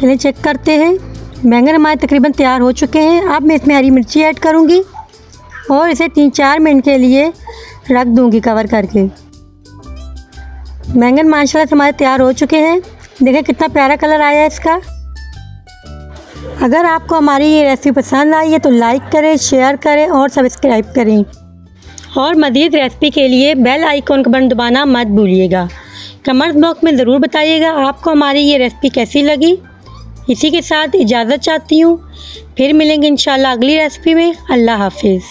चलिए चेक करते हैं। बैंगन हमारे तकरीबन तैयार हो चुके हैं। अब मैं इसमें हरी मिर्ची ऐड करूँगी और इसे 3-4 मिनट के लिए रख दूँगी कवर करके। बैंगन माशाल्लाह से हमारे तैयार हो चुके हैं। देखें कितना प्यारा कलर आया है इसका। अगर आपको हमारी ये रेसिपी पसंद आई है तो लाइक करें, शेयर करें और सब्सक्राइब करें। और मज़ीद रेसिपी के लिए बेल आइकॉन का बटन दबाना मत भूलिएगा। कमेंट बॉक्स में ज़रूर बताइएगा आपको हमारी ये रेसिपी कैसी लगी। इसी के साथ इजाज़त चाहती हूँ, फिर मिलेंगे इंशाल्लाह अगली रेसिपी में। अल्लाह हाफिज़।